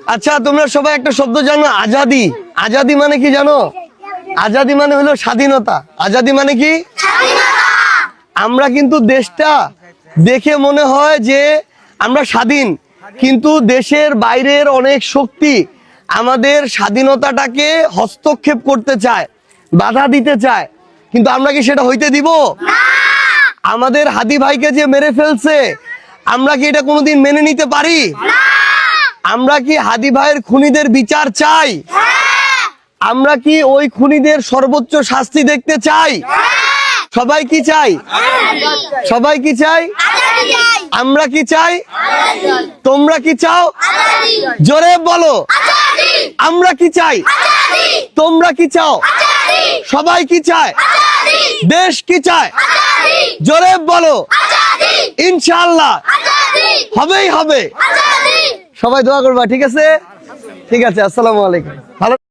আচ্ছা তোমরা সবাই একটা শব্দ জানো, আজাদি। আজাদি মানে কি জানো? আজাদি মানে হলো স্বাধীনতা। আজাদি মানে কি? আমরা কিন্তু দেশটা দেখে মনে হয় যে আমরা স্বাধীন, কিন্তু দেশের বাইরের অনেক শক্তি আমাদের স্বাধীনতাটাকে হস্তক্ষেপ করতে চায়, বাধা দিতে চায়, কিন্তু আমরা কি সেটা হইতে দিব? আমাদের হাদি ভাইকে যে মেরে ফেলছে, আমরা কি এটা কোনোদিন মেনে নিতে পারি? আমরা কি হাদি ভাইয়ের খুনিদের বিচার চাই? আমরা কি ওই খুনিদের সর্বোচ্চ শাস্তি দেখতে চাই? সবাই কি চাই? সবাই কি চাই? আমরা কি চাই? তোমরা কি চাও? জোরে বলো। আমরা কি চাই? তোমরা কি চাও? সবাই কি চায়? দেশ কি চায়? জোরে বলো। ইনশাআল্লাহ হবেই হবে। সবাই দোয়া করবা, ঠিক আছে? ঠিক আছে, আসসালামু আলাইকুম। ভালো।